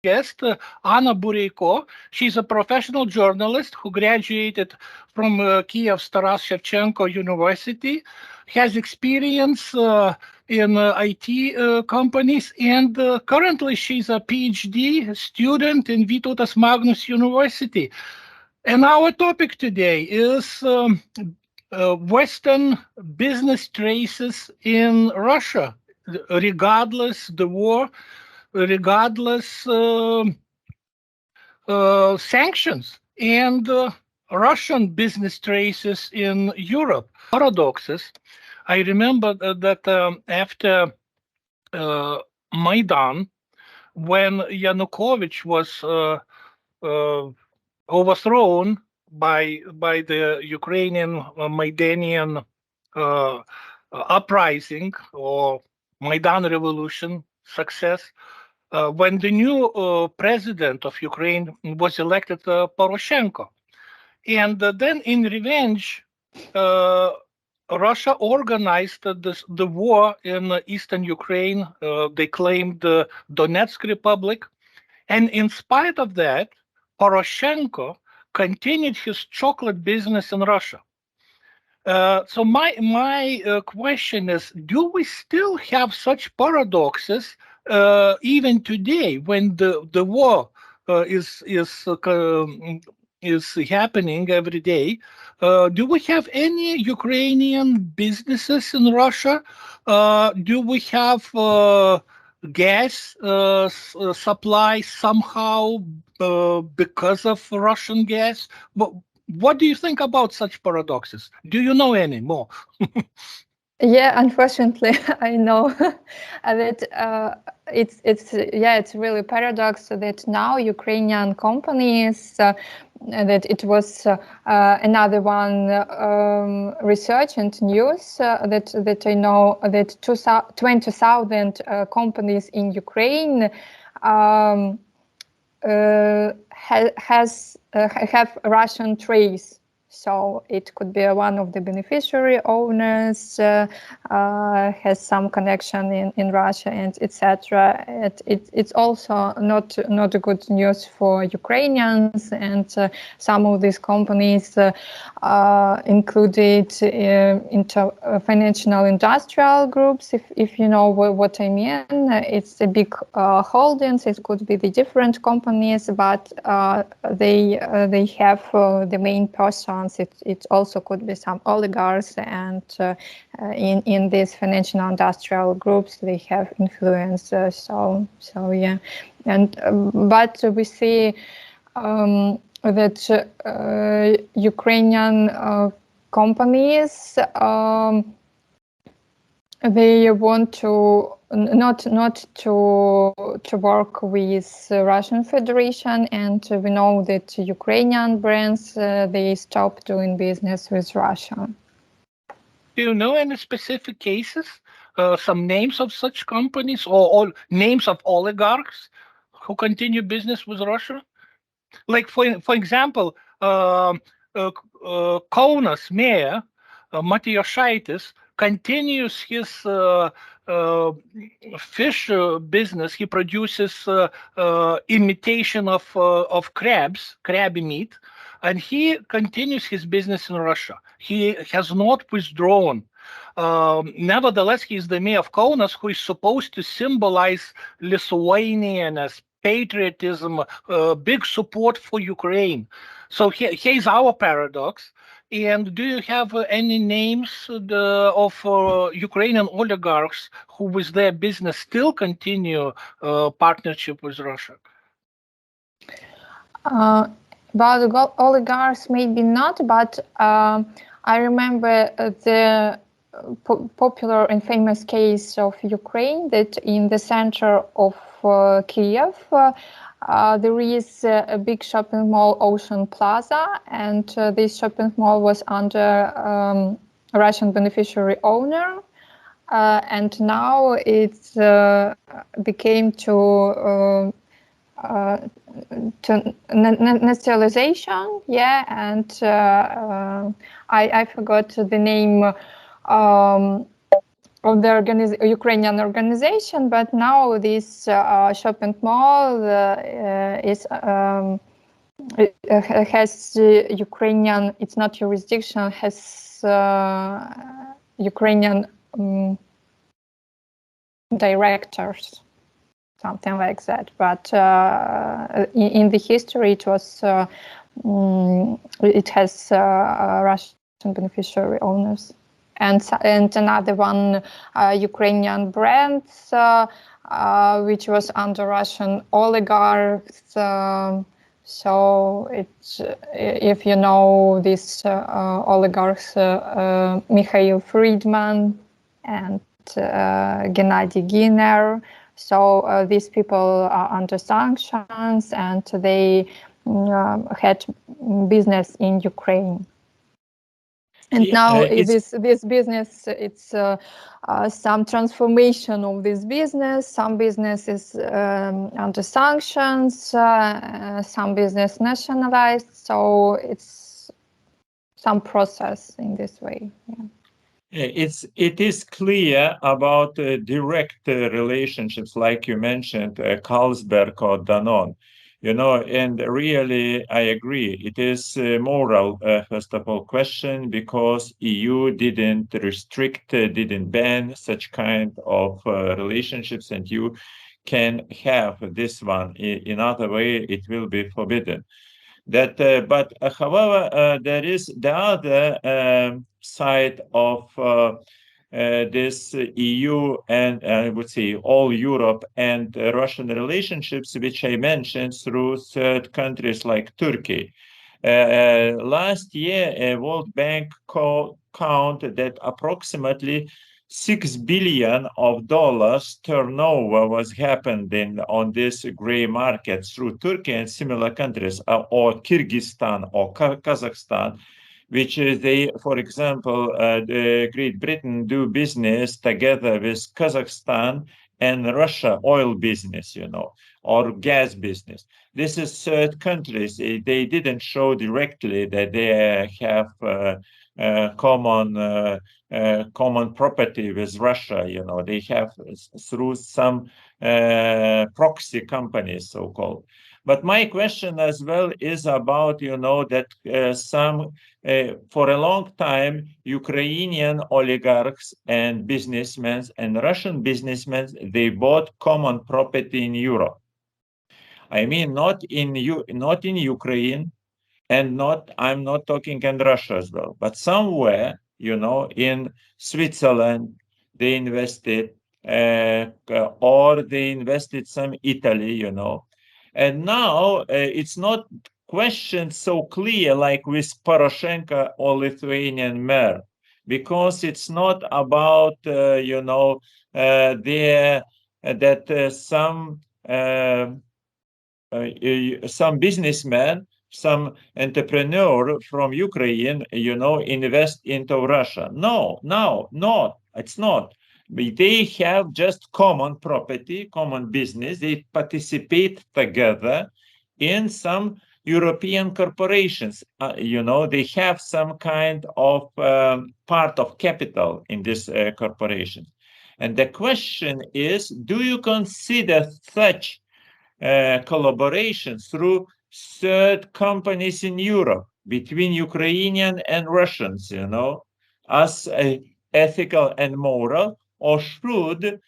guest, Anna Bureiko. She's a professional journalist who graduated from Kiev's Taras Shevchenko University, has experience in IT companies, and currently she's a Ph.D. student in Vytautas Magnus University. And our topic today is Western business traces in Russia, regardless the war, regardless sanctions, and Russian business traces in Europe. Paradoxes. I remember that after Maidan, when Yanukovych was overthrown by the Ukrainian Maidanian uprising or Maidan revolution success, when the new president of Ukraine was elected, Poroshenko. And then in revenge, Russia organized the war in eastern Ukraine. They claimed the Donetsk Republic. And in spite of that, Poroshenko continued his chocolate business in Russia. So my question is, do we still have such paradoxes even today when the war is happening every day? Do we have any Ukrainian businesses in Russia? Do we have gas supply somehow because of Russian gas? What do you think about such paradoxes? Do you know any more? Yeah, unfortunately, I know that it's really paradox that now Ukrainian companies that it was another one research and news that I know that 20,000 companies in Ukraine have Russian trace. So it could be one of the beneficiary owners, has some connection in Russia, and etc. It's also not good news for Ukrainians, and some of these companies included into financial industrial groups. If you know what I mean, it's a big holdings. It could be the different companies, but they have the main person. It also could be some oligarchs, and in these financial industrial groups they have influence. So yeah, and but we see that Ukrainian companies they want to not to work with the Russian Federation, and we know that Ukrainian brands they stop doing business with Russia. Do you know any specific cases? Some names of such companies, or names of oligarchs who continue business with Russia? Like for example, Kaunas mayor Mažeikis continues his fish business. He produces imitation of crabby meat, and he continues his business in Russia. He has not withdrawn. Nevertheless, he is the mayor of Kaunas, who is supposed to symbolize Lithuanian as patriotism, big support for Ukraine. So here's our paradox. And do you have any names of Ukrainian oligarchs who, with their business, still continue partnership with Russia? About the oligarchs, maybe not, but I remember the popular and famous case of Ukraine that in the center of Kiev, there is a big shopping mall, Ocean Plaza, and this shopping mall was under Russian beneficiary owner, and now it became to nationalization, yeah, and I forgot the name Ukrainian organization, but now this shopping mall has Ukrainian. It's not jurisdiction. Has Ukrainian directors, something like that. But in the history, it was it has Russian beneficiary owners. And another one, Ukrainian brand, which was under Russian oligarchs. So it's, if you know these oligarchs, Mikhail Friedman and Gennady Giner. So these people are under sanctions, and they had business in Ukraine. And now this business, it's some transformation of this business. Some business is under sanctions, some business nationalized. So it's some process in this way. Yeah. It is clear about direct relationships, like you mentioned, Carlsberg or Danone. You know, and really, I agree. It is a moral, first of all, question, because EU didn't restrict, didn't ban such kind of relationships, and you can have this one. In other way, it will be forbidden. That, but however, there is the other side of this EU and I would say all Europe and Russian relationships, which I mentioned through third countries like Turkey. Last year, World Bank counted that approximately $6 billion turnover was happening on this gray market through Turkey and similar countries, or Kyrgyzstan or Kazakhstan, which they, for example, Great Britain do business together with Kazakhstan and Russia oil business, you know, or gas business. This is third countries. They didn't show directly that they have common property with Russia, you know. They have through some proxy companies, so-called. But my question as well is about, you know, that for a long time, Ukrainian oligarchs and businessmen and Russian businessmen, they bought common property in Europe. I mean, not in Ukraine, and I'm not talking in Russia as well, but somewhere, you know, in Switzerland, they invested, or they invested some Italy, you know. And now it's not questioned so clear like with Poroshenko or Lithuanian mayor, because it's not about, you know, some businessman, some entrepreneur from Ukraine, you know, invest into Russia. No, it's not. They have just common property, common business. They participate together in some European corporations. You know, they have some kind of part of capital in this corporation. And the question is, do you consider such collaboration through third companies in Europe between Ukrainian and Russians, you know, as ethical and moral, or should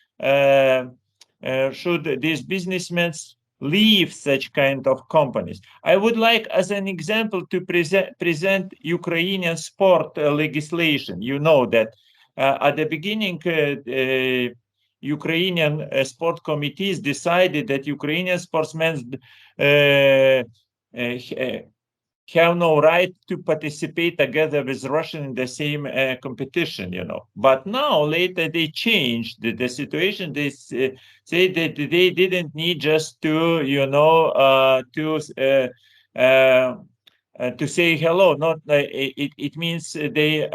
these businessmen leave such kind of companies? I would like, as an example, to present Ukrainian sport legislation. You know that at the beginning, Ukrainian sport committees decided that Ukrainian sportsmen have no right to participate together with Russian in the same competition, you know. But now, later, they changed the situation. They say that they didn't need just to, you know, to say hello. Not it means they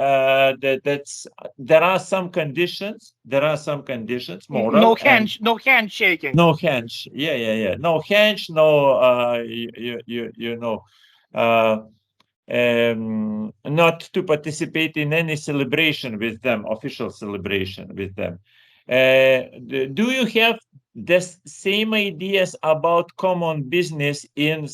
there are some conditions. There are some conditions. Moral, no handshaking. No hands. Yeah. No hands. No. You know. not to participate in any celebration with them, official celebration with them. Do you have the same ideas about common business in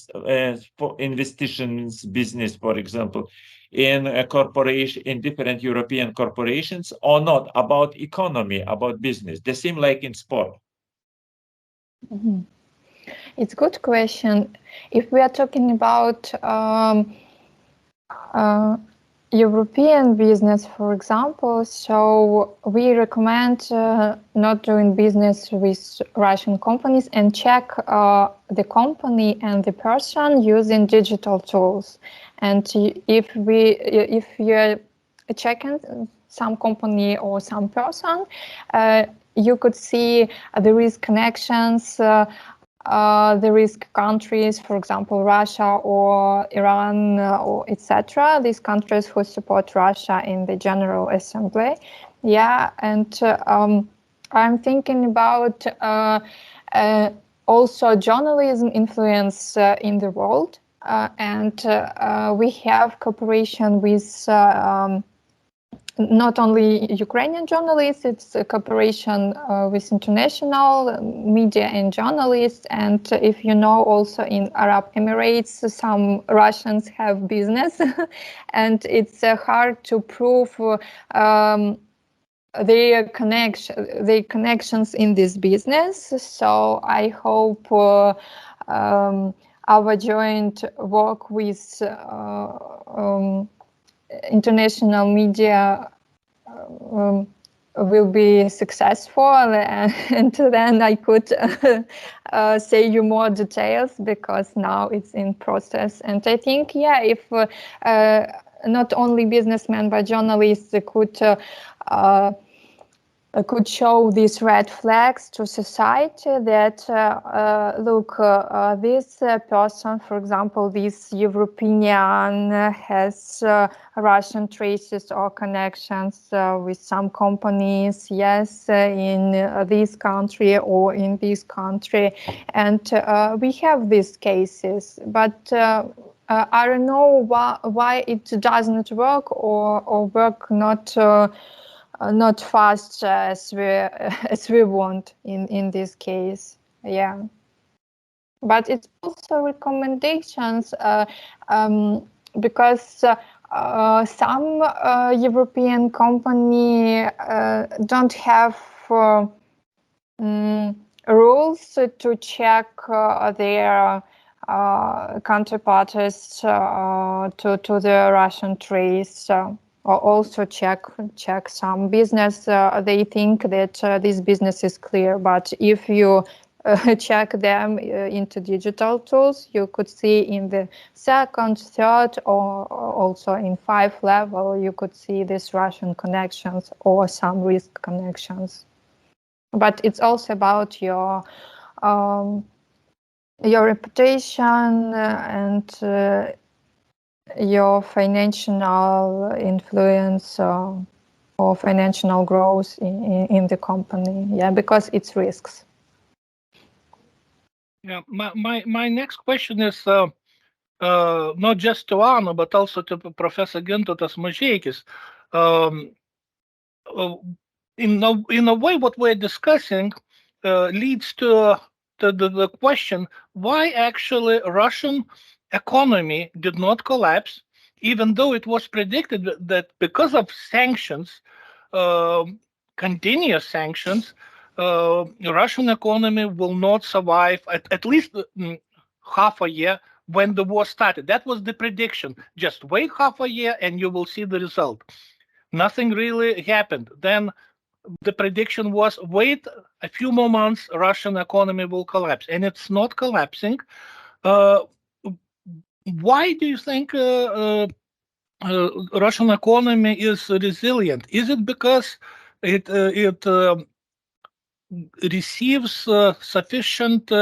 for investitions business, for example, in a corporation, in different European corporations, or not, about economy, about business, the same like in sport? Mm-hmm. It's a good question. If we are talking about European business, for example, so we recommend not doing business with Russian companies and check the company and the person using digital tools. And if you're checking some company or some person, you could see the risk connections, the risk countries, for example, Russia or Iran, or etc. These countries who support Russia in the General Assembly. Yeah, and I'm thinking about also journalism influence in the world, and we have cooperation with not only Ukrainian journalists, it's a cooperation with international media and journalists. And if you know, also in Arab Emirates, some Russians have business and it's hard to prove their connections in this business. So I hope our joint work with international media will be successful, and then I could say you more details, because now it's in process. And I think, yeah, if not only businessmen but journalists could show these red flags to society that, look, this person, for example, this European has Russian traces or connections with some companies, yes, in this country or in this country. And we have these cases, but I don't know why it doesn't work or work not fast as we want in this case. Yeah, but it's also recommendations because some European company don't have rules to check their counterparties to the Russian trace. Or also check some business. They think that this business is clear, but if you check them into digital tools, you could see in the second, third, or also in 5th level, you could see these Russian connections or some risk connections. But it's also about your reputation and your financial influence or financial growth in the company. Yeah, because it's risks. Yeah, my next question is not just to Anna, but also to Professor Gintautas Mažeikis. In a way, what we're discussing leads to the question why actually Russian economy did not collapse, even though it was predicted that because of sanctions, continuous sanctions, the Russian economy will not survive at least half a year when the war started. That was the prediction. Just wait half a year and you will see the result. Nothing really happened. Then the prediction was wait a few more months, Russian economy will collapse, and it's not collapsing. Why do you think Russian economy is resilient? Is it because it receives sufficient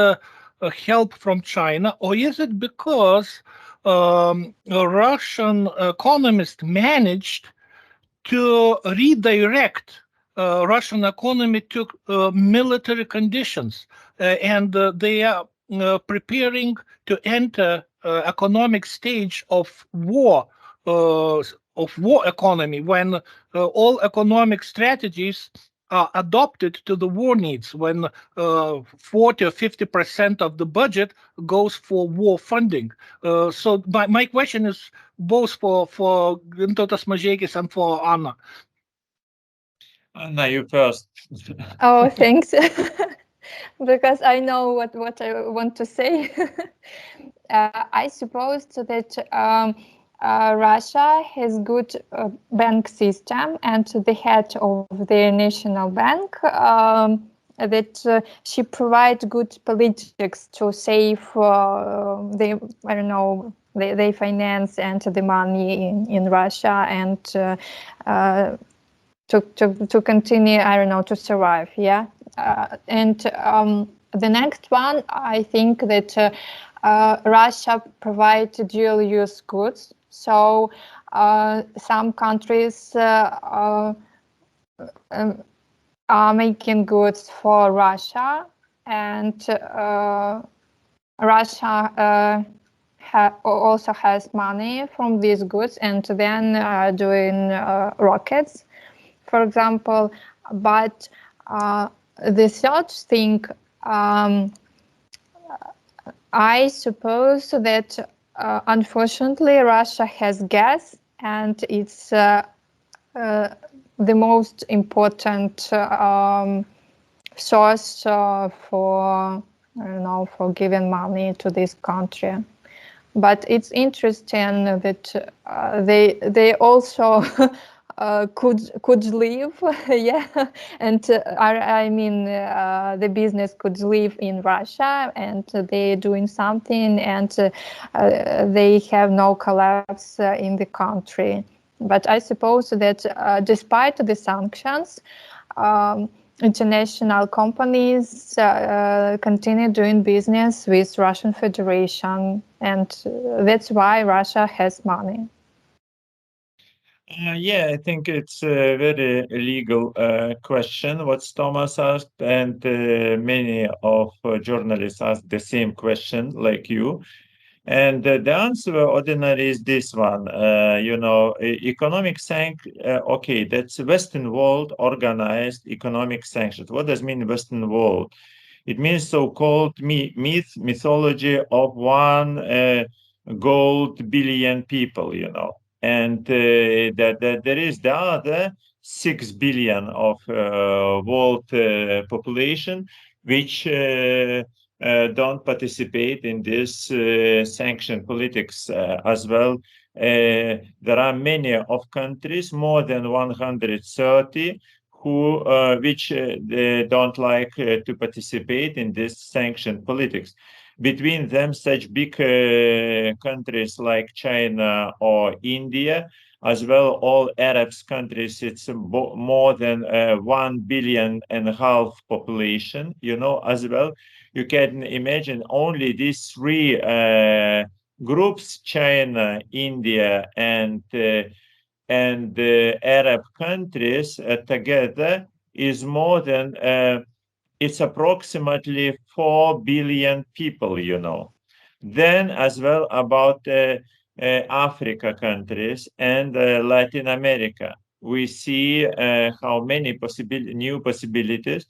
help from China, or is it because Russian economists managed to redirect Russian economy to military conditions, and they are preparing to enter economic stage of war economy, when all economic strategies are adopted to the war needs, when 40 or 50% of the budget goes for war funding. So my question is both for Gintautas Mažeikis and for Anna. Anna, you first. Oh, thanks. Because I know what I want to say. I suppose that Russia has good bank system, and the head of the national bank that she provides good politics to save they finance and the money in Russia, and to continue, to survive. Yeah. And the next one, I think that Russia provides dual-use goods. So some countries are making goods for Russia, and Russia also has money from these goods, and then doing rockets, for example. But the third thing, I suppose that unfortunately Russia has gas, and it's the most important source for giving money to this country. But it's interesting that they also could live, yeah, and I mean the business could live in Russia, and they're doing something, and they have no collapse in the country. But I suppose that despite the sanctions, international companies continue doing business with Russian Federation, and that's why Russia has money. Yeah, I think it's a very legal question, what Tomas asked, and many of journalists asked the same question, like you. And the answer ordinary is this one. Economic okay, that's Western world organized economic sanctions. What does mean Western world? It means so-called mythology of 1 gold billion people, and that there is the other 6 billion of world population, which don't participate in this sanction politics as well. There are many of countries, more than 130, which they don't like to participate in this sanction politics. Between them, such big countries like China or India, as well all Arab countries, it's more than 1.5 billion population, as well. You can imagine only these 3 groups, China, India, and the Arab countries together is more than it's approximately 4 billion people, Then as well about Africa countries and Latin America. We see how many new possibilities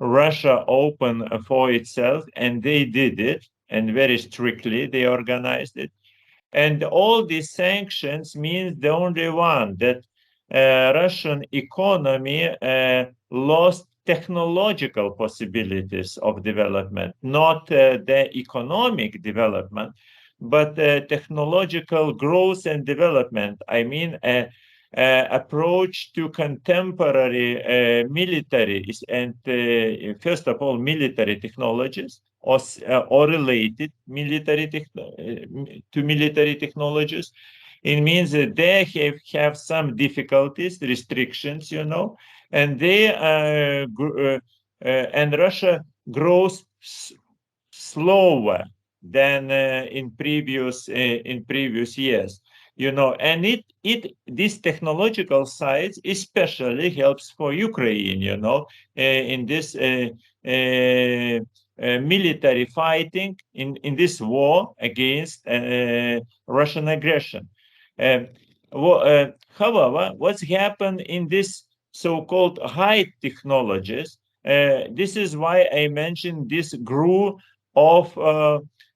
Russia opened for itself, and they did it, and very strictly they organized it. And all these sanctions means the only one, that Russian economy lost technological possibilities of development, not the economic development, but technological growth and development. I mean, approach to contemporary military and first of all military technologies or related military to military technologies. It means that they have some difficulties, restrictions, and they and Russia grows slower than in previous years. and this technological side especially helps for Ukraine, in this military fighting in this war against Russian aggression. However, what's happened in this so-called high technologies, this is why I mentioned this growth of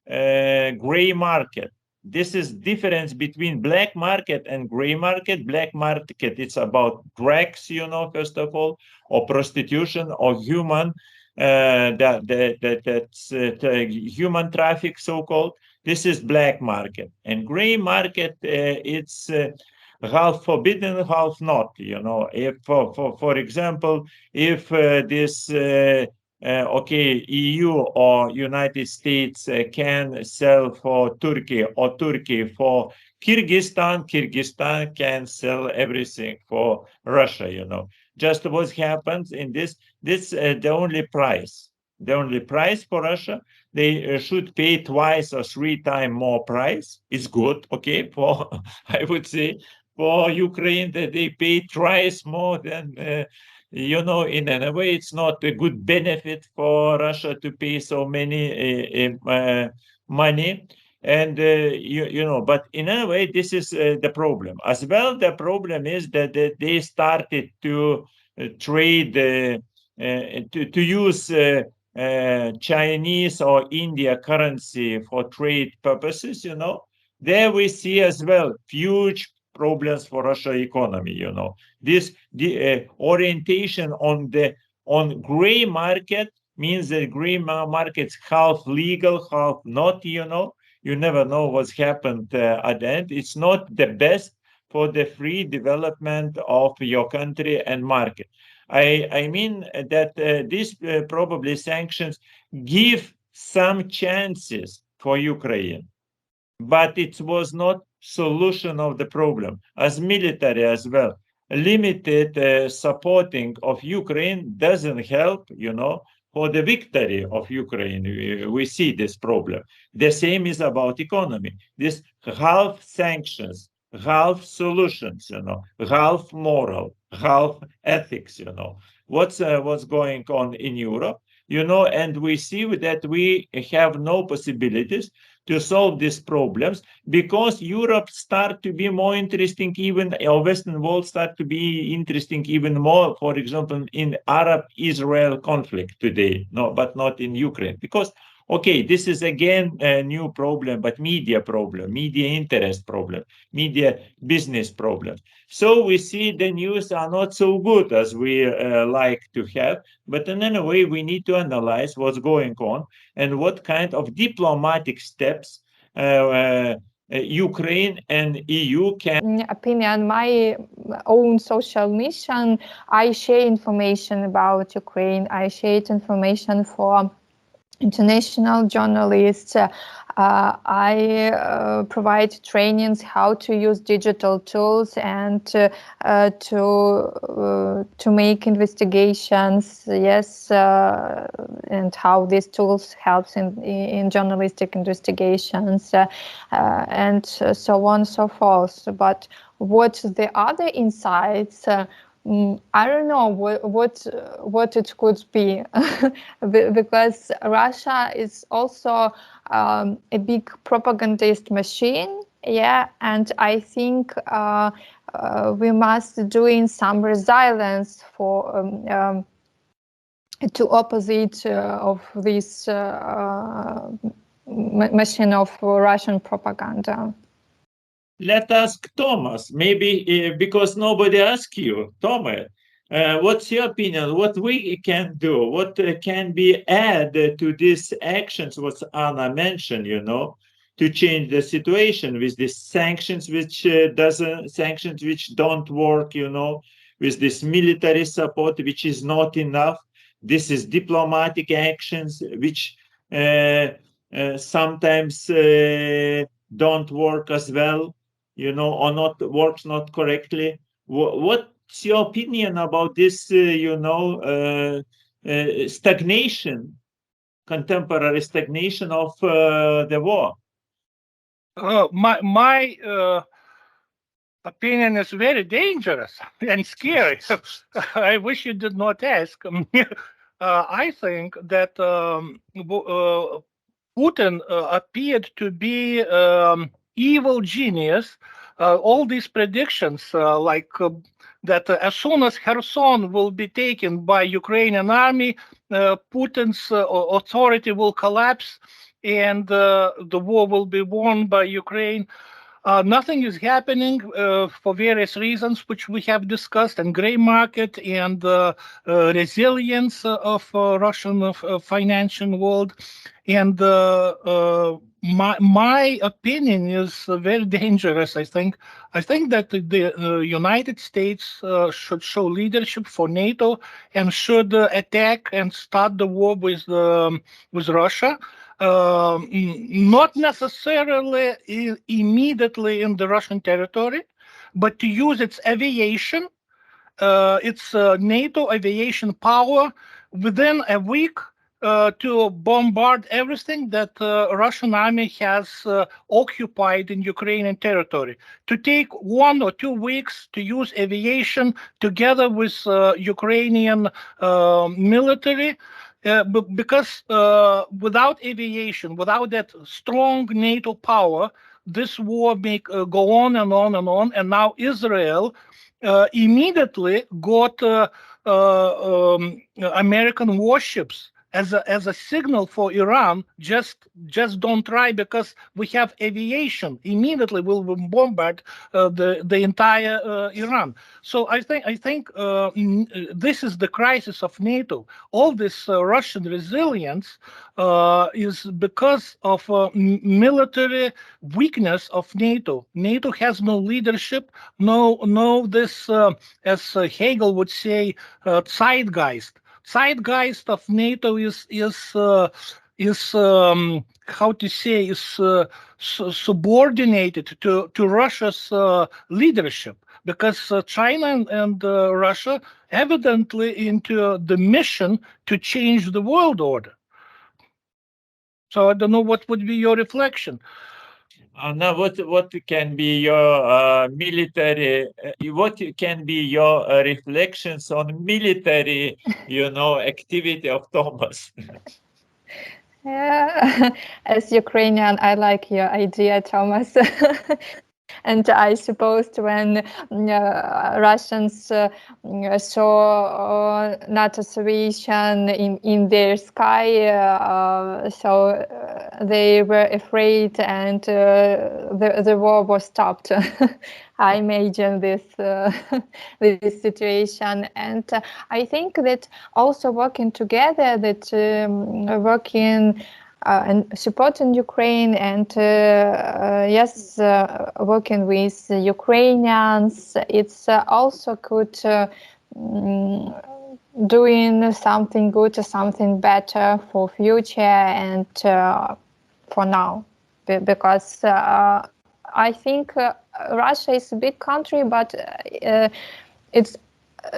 gray market. This is difference between black market and gray market. Black market, it's about drugs, first of all, or prostitution, or human that's human traffic, so-called. This is black market. And gray market, it's half forbidden, half not. If for example, if this EU or United States can sell for Turkey, or Turkey for Kyrgyzstan, Kyrgyzstan can sell everything for Russia, Just what happens in this the only price. The only price for Russia, they should pay twice or three times more price. It's good, for, I would say, for Ukraine, that they pay twice more than in a way, it's not a good benefit for Russia to pay so many money. And, but in a way, this is the problem. As well, the problem is that they started to trade, to use Chinese or India currency for trade purposes, There we see as well huge problems for Russia economy, This orientation on gray market means that gray market's half legal, half not, You never know what's happened at the end. It's not the best for the free development of your country and market. I mean that these probably sanctions give some chances for Ukraine, but it was not solution of the problem. As military as well, limited supporting of Ukraine doesn't help, for the victory of Ukraine. We see this problem. The same is about economy. This half sanctions, half solutions, half moral, half ethics, What's going on in Europe, and we see that we have no possibilities to solve these problems, because Europe start to be more interesting, even or Western world start to be interesting even more, for example, in Arab-Israel conflict today, but not in Ukraine. Because, this is again a new problem, but media problem, media interest problem, media business problem. So we see the news are not so good as we like to have, but in any way, we need to analyze what's going on and what kind of diplomatic steps Ukraine and EU can. Opinion, my own social mission, I share information about Ukraine. I share information for international journalists. I provide trainings how to use digital tools and to make investigations. Yes, and how these tools helps in journalistic investigations, and so on and so forth. But what the other insights? I don't know what it could be, because Russia is also a big propagandist machine, and I think we must doing some resilience for to opposite of this machine of Russian propaganda. Let's ask Tomas, maybe because nobody asked you. Tomas, what's your opinion? What we can do? What can be added to these actions, what Anna mentioned, to change the situation with these sanctions, which don't work, with this military support, which is not enough. This is diplomatic actions, which sometimes don't work as well. Or not works not correctly. What's your opinion about this, stagnation, contemporary stagnation of the war? My opinion is very dangerous and scary. I wish you did not ask. I think that Putin appeared to be evil genius. All these predictions, that as soon as Kherson will be taken by Ukrainian army, Putin's authority will collapse, and the war will be won by Ukraine. Nothing is happening for various reasons, which we have discussed, and gray market and resilience of Russian financial world. And my opinion is very dangerous. I think that the United States should show leadership for NATO and should attack and start the war with Russia. Not necessarily immediately in the Russian territory, but to use its aviation, its NATO aviation power within a week to bombard everything that Russian army has occupied in Ukrainian territory. To take 1 or 2 weeks to use aviation together with Ukrainian military. Because without aviation, without that strong NATO power, this war may go on and on and on. And now Israel immediately got American warships as a signal for Iran. Just don't try, because we have aviation. Immediately we'll bombard the entire Iran. So I think this is the crisis of NATO. All this Russian resilience is because of military weakness of NATO. NATO has no leadership, no this, as Hegel would say, zeitgeist. Zeitgeist of NATO is how to say, is subordinated to Russia's leadership, because China and Russia evidently into the mission to change the world order. So I don't know what would be your reflection. Now, what can be your military? What can be your reflections on military, activity of Tomas? As Ukrainian, I like your idea, Thomas. And I suppose when Russians saw NATO's aviation in their sky, so they were afraid, and the war was stopped. I imagine this this situation, and I think that also working together, that working. And supporting Ukraine, and yes, working with Ukrainians, it's also good, doing something good, something better for future and for now, because I think Russia is a big country, but it's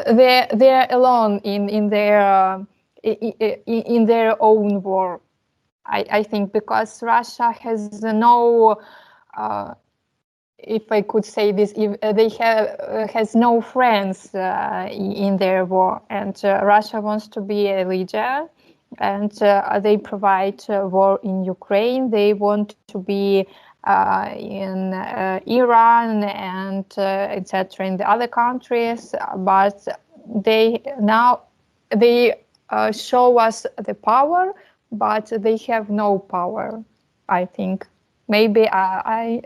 they're alone in their own war. I think, because Russia has no, if I could say this, has no friends in their war, and Russia wants to be a leader, and they provide war in Ukraine. They want to be in Iran and etc. in the other countries, but they show us the power, but they have no power. I think maybe I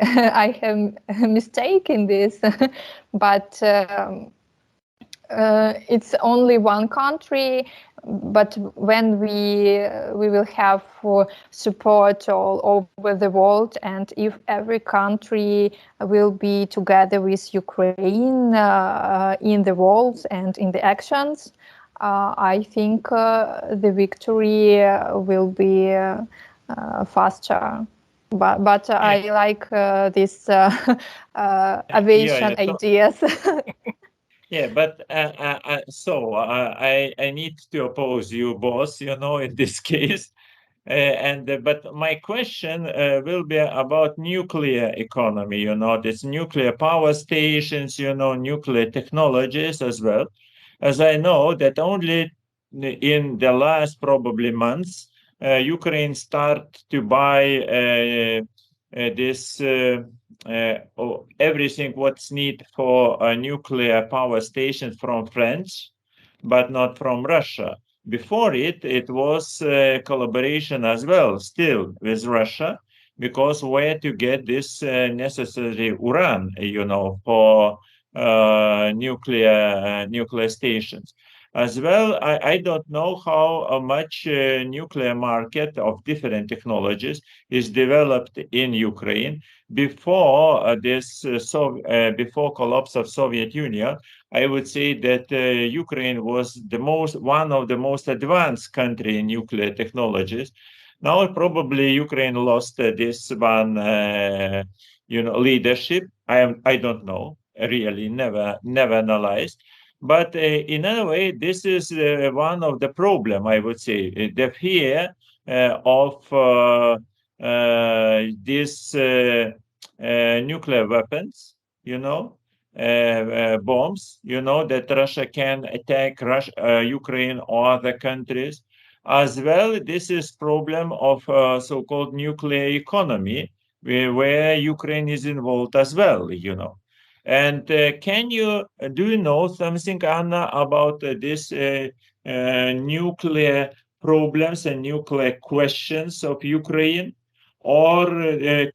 have a mistake in this, but it's only one country. But when we will have support all over the world, and if every country will be together with Ukraine in the world and in the actions, I think the victory will be faster. But I like this aviation ideas. Yeah, but so I need to oppose you both, in this case, But my question will be about nuclear economy, you know, this nuclear power stations, you know, nuclear technologies as well. As I know that only in the last probably months, Ukraine start to buy this everything what's needed for a nuclear power station from France, but not from Russia. Before it was collaboration as well, still with Russia, because where to get this necessary uran, you know, for nuclear stations. As well, I don't know how much nuclear market of different technologies is developed in Ukraine before before collapse of Soviet Union. I would say that Ukraine was one of the most advanced country in nuclear technologies. Now probably Ukraine lost this one, leadership. I don't know, really, never analyzed. But in a way, this is one of the problem, I would say, the fear of these nuclear weapons, you know, bombs, you know, that Russia can attack Ukraine or other countries. As well, this is problem of so-called nuclear economy, where Ukraine is involved as well, you know. And do you know something, Anna, about this nuclear problems and nuclear questions of Ukraine? Or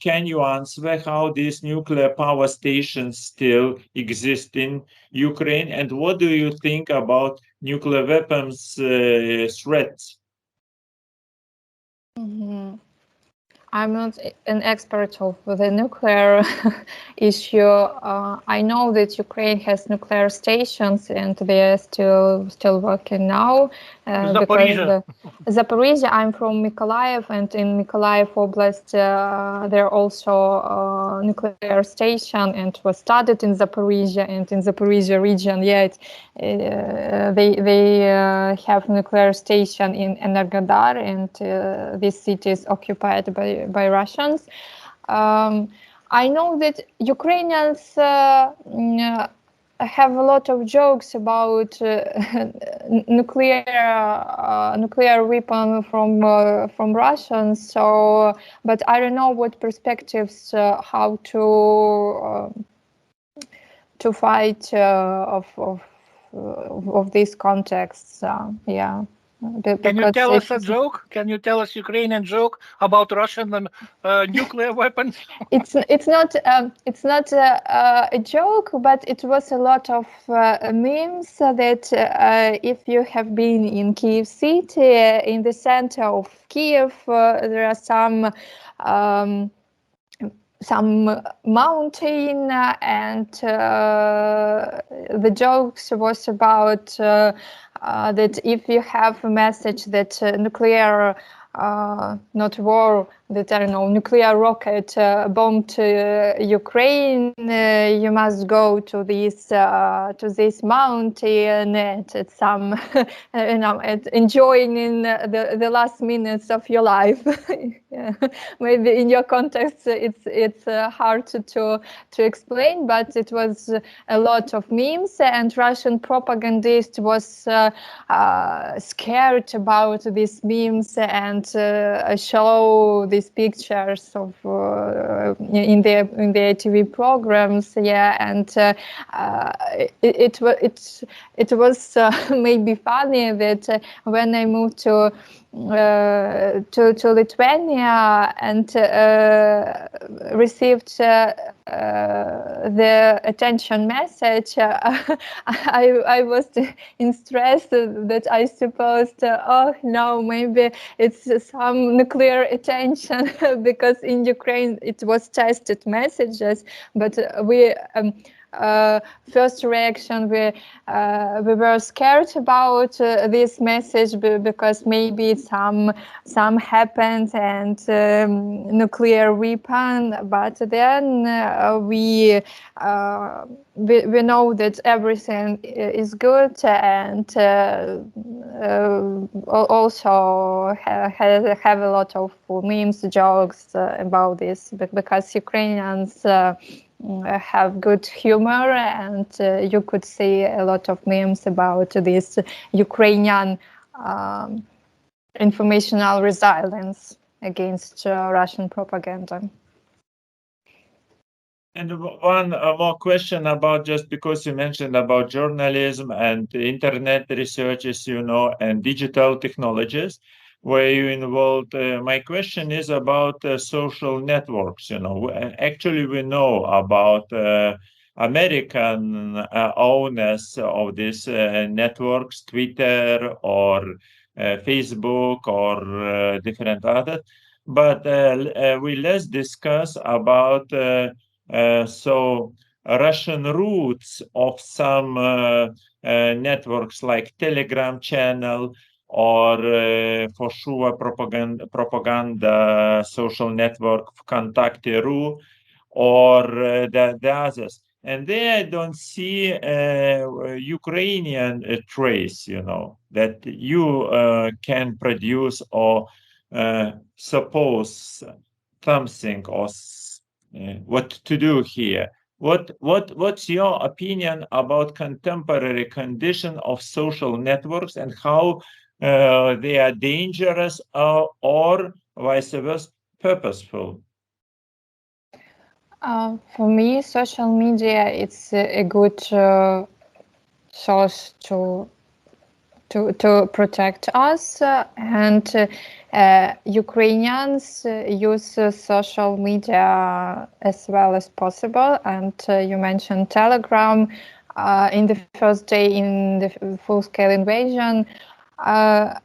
can you answer how these nuclear power stations still exist in Ukraine? And what do you think about nuclear weapons threats? Mm-hmm. I'm not an expert of the nuclear issue. I know that Ukraine has nuclear stations and they are still working now. Zaporizhia. Zaporizhia, I'm from Mykolaiv, and in Mykolaiv Oblast there are also a nuclear station, and was started in Zaporizhia, and in Zaporizhia region, they have nuclear station in Energodar, and this city is occupied by Russians. I know that Ukrainians have a lot of jokes about nuclear weapon from Russians. So, but I don't know what perspectives how to fight of these contexts. Yeah. Can you tell us a joke? Can you tell us Ukrainian joke about Russian nuclear weapons? It's not a joke, but it was a lot of memes that if you have been in Kyiv city, in the center of Kyiv, there are some mountain, and the jokes was about that if you have a message that nuclear, not war, that I don't know, nuclear rocket bombed Ukraine, you must go to this mountain at some, enjoying in the last minutes of your life. Yeah. Maybe in your context it's hard to explain, but it was a lot of memes, and Russian propagandist was scared about these memes and show these pictures of in their TV programs. Yeah, and it was maybe funny that when I moved to Lithuania and received the attention message, I was in stress that I supposed, oh no, maybe it's some nuclear attention because in Ukraine it was tested messages, but first reaction, we were scared about this message because maybe some happened and nuclear weapon. But then we know that everything is good, and also have a lot of memes, jokes about this, because Ukrainians have good humor, and you could see a lot of memes about this Ukrainian informational resilience against Russian propaganda. And one more question about, just because you mentioned about journalism and internet researches, and digital technologies, where you involved. My question is about social networks. Actually, we know about American owners of these networks, Twitter or Facebook or different others. But we less discuss about Russian roots of some networks like Telegram channel, or for sure propaganda social network Vkontakte.ru, or the others. And there I don't see Ukrainian trace, that you can produce or suppose something, or what to do here. What's your opinion about contemporary condition of social networks, and how they are dangerous or vice versa purposeful? For me, social media, it's a good source to protect us, and Ukrainians use social media as well as possible. And you mentioned Telegram. In the first day in the full-scale invasion, I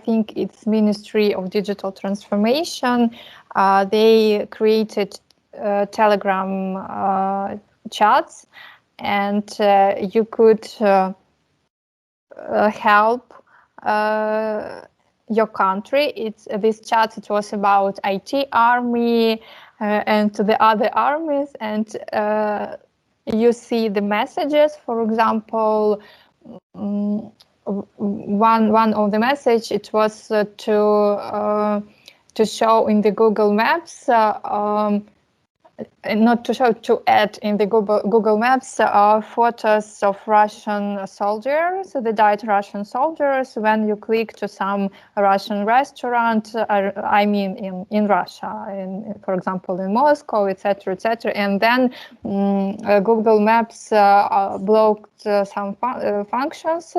think it's Ministry of Digital Transformation. They created Telegram chats, and you could help your country. This chat, it was about IT army and the other armies, and you see the messages. For example, one of the message, it was to show in the Google Maps, not to show, to add in the Google Maps photos of Russian soldiers, the died Russian soldiers, when you click to some Russian restaurant, I mean in Russia, for example in Moscow, etc., etc. And then Google Maps blocked some functions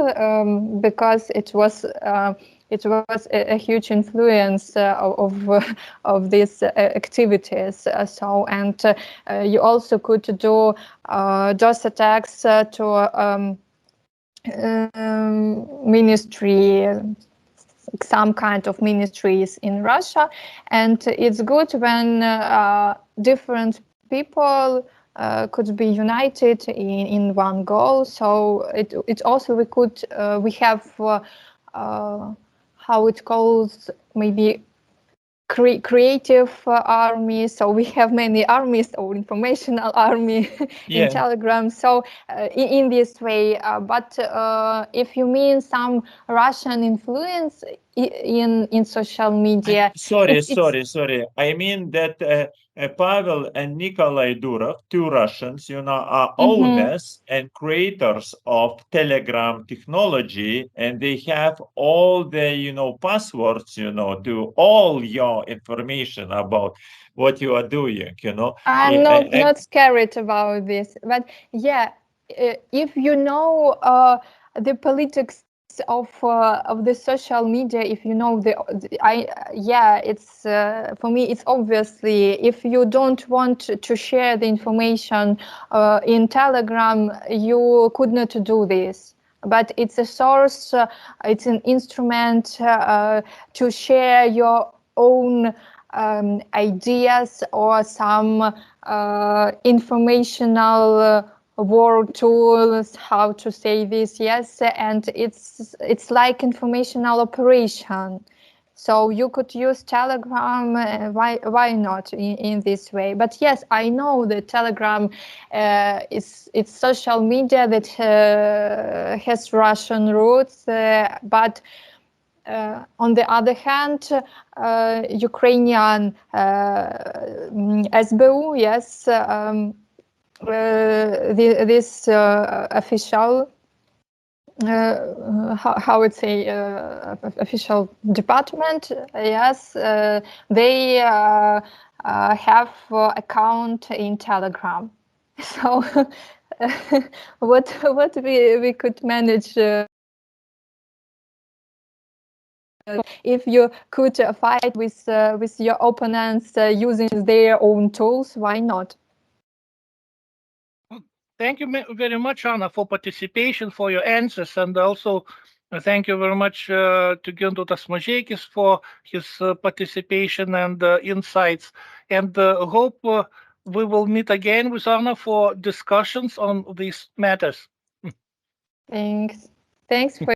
because it was a huge influence of these activities. And you also could do DOS attacks to ministry, some kind of ministries in Russia. And it's good when different people could be united in one goal. So it also we have how it calls, maybe creative armies. So we have many armies, or informational army in Telegram. So in this way, but if you mean some Russian influence in social media. Sorry. I mean that Pavel and Nikolai Durov, two Russians, are owners and creators of Telegram technology, and they have all the, passwords, to all your information about what you are doing, I'm not scared about this, but yeah, if you know the politics of the social media, if you know it's for me, it's obviously, if you don't want to share the information in Telegram, you could not do this. But it's a source, it's an instrument to share your own ideas or some informational war tools, how to say this, yes, and it's like informational operation. So you could use Telegram, why not in this way? But yes, I know that Telegram it's social media that has Russian roots, but on the other hand, Ukrainian SBU, yes, this official, how would say, official department, yes, they have account in Telegram. So what we could manage. If you could fight with your opponents using their own tools, why not? Thank you very much, Anna, for participation, for your answers, and also thank you very much to Gintautas Mažeikis for his participation and insights. And hope we will meet again with Anna for discussions on these matters. Thanks. Thanks for